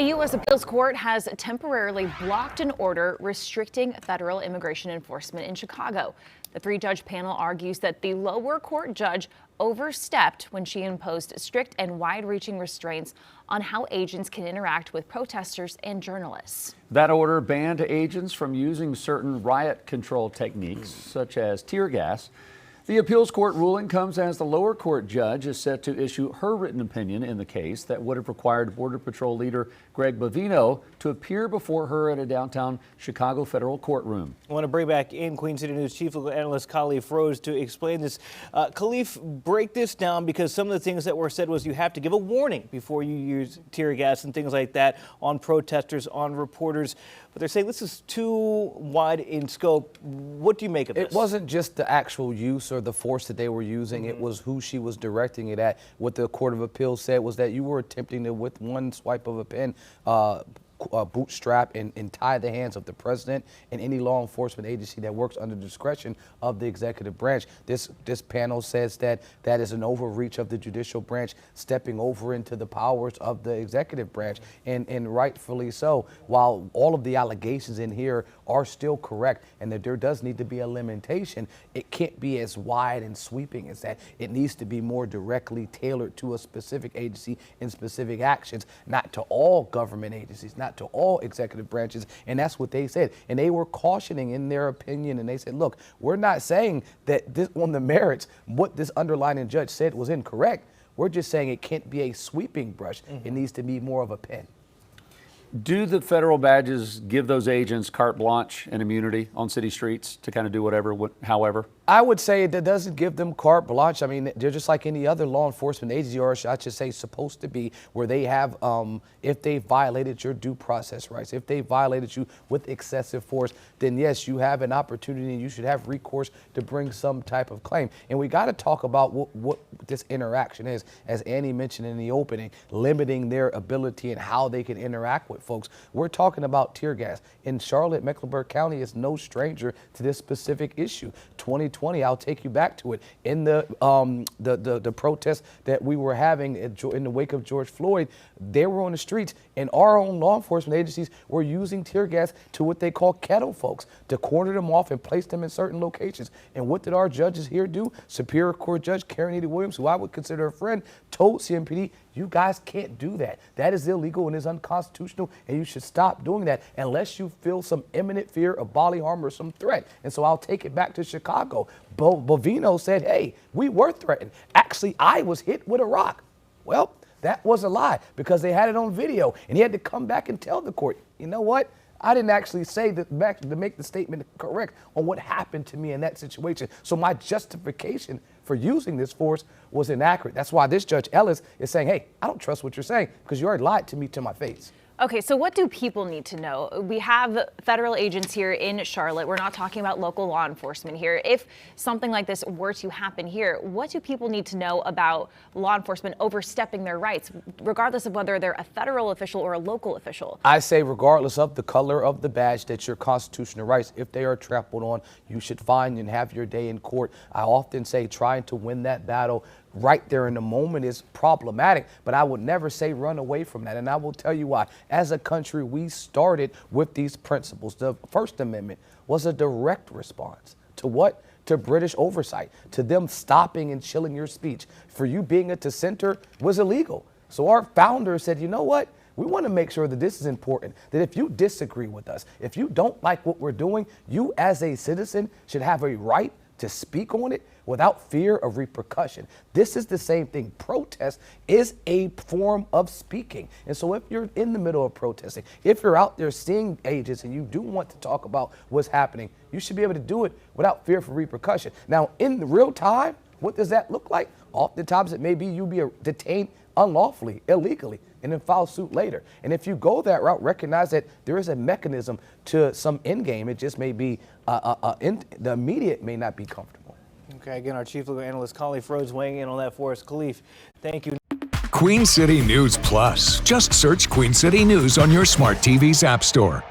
A U.S. appeals court has temporarily blocked an order restricting federal immigration enforcement in Chicago. The three-judge panel argues that the lower court judge overstepped when she imposed strict and wide-reaching restraints on how agents can interact with protesters and journalists. That order banned agents from using certain riot control techniques, such as tear gas. The appeals court ruling comes as the lower court judge is set to issue her written opinion in the case that would have required Border Patrol leader Greg Bovino to appear before her at a downtown Chicago federal courtroom. I want to bring back in Queen City News Chief Legal Analyst Khalif Rhodes to explain this. Khalif, break this down, because some of the things that were said was you have to give a warning before you use tear gas and things like that on protesters, on reporters. But they're saying this is too wide in scope. What do you make of this? It wasn't just the actual use or the force that they were using. It was who she was directing it at. What the Court of Appeals said was that you were attempting to, with one swipe of a pen, bootstrap and tie the hands of the president and any law enforcement agency that works under the discretion of the executive branch. This panel says that that is an overreach of the judicial branch, stepping over into the powers of the executive branch, and rightfully so. While all of the allegations in here are still correct and that there does need to be a limitation, it can't be as wide and sweeping as that. It needs to be more directly tailored to a specific agency and specific actions, not to all government agencies, not to all executive branches. And that's what they said. And they were cautioning in their opinion, and they said, look, we're not saying that this on the merits, what this underlying judge said was incorrect. We're just saying it can't be a sweeping brush. It needs to be more of a pen. Do the federal badges give those agents carte blanche and immunity on city streets to kind of do whatever, however? I would say that doesn't give them carte blanche. I mean, they're just like any other law enforcement agency, or I should say supposed to be, where they have, if they violated your due process rights, if they violated you with excessive force, then yes, you have an opportunity and you should have recourse to bring some type of claim. And we got to talk about what this interaction is, as Annie mentioned in the opening, limiting their ability and how they can interact with folks. We're talking about tear gas. In Charlotte, Mecklenburg County is no stranger to this specific issue. 2020, I'll take you back to it. In the protest that we were having in the wake of George Floyd, they were on the streets, and our own law enforcement agencies were using tear gas to what they call kettle folks, to corner them off and place them in certain locations. And what did our judges here do? Superior Court Judge Karen Edie Williams, who I would consider a friend, told CMPD, you guys can't do that. That is illegal and is unconstitutional, and you should stop doing that unless you feel some imminent fear of bodily harm or some threat. And so I'll take it back to Chicago. Bovino said, hey, we were threatened. Actually, I was hit with a rock. Well, that was a lie, because they had it on video, and he had to come back and tell the court, you know what? I didn't actually say that to make the statement correct on what happened to me in that situation. So my justification for using this force was inaccurate. That's why this Judge Ellis is saying, hey, I don't trust what you're saying, because you already lied to me to my face. Okay, so what do people need to know? We have federal agents here in Charlotte. We're not talking about local law enforcement here. If something like this were to happen here, what do people need to know about law enforcement overstepping their rights, regardless of whether they're a federal official or a local official? I say regardless of the color of the badge, that your constitutional rights, if they are trampled on, you should find and have your day in court. I often say trying to win that battle right there in the moment is problematic, but I would never say run away from that. And I will tell you why. As a country, we started with these principles. The First Amendment was a direct response to what? To British oversight, to them stopping and chilling your speech. For you being a dissenter was illegal. So our founders said, you know what? We want to make sure that this is important, that if you disagree with us, if you don't like what we're doing, you as a citizen should have a right to speak on it without fear of repercussion. This is the same thing. Protest is a form of speaking. And so if you're in the middle of protesting, if you're out there seeing agents and you do want to talk about what's happening, you should be able to do it without fear for repercussion. Now, in real time, what does that look like? Oftentimes it may be you be detained unlawfully, illegally, and then file suit later. And if you go that route, recognize that there is a mechanism to some end game. It just may be, the immediate may not be comfortable. Okay, again, our Chief Legal Analyst Khalif Rhodes weighing in on that for us. Khalif, thank you. Queen City News Plus. Just search Queen City News on your smart TV's app store.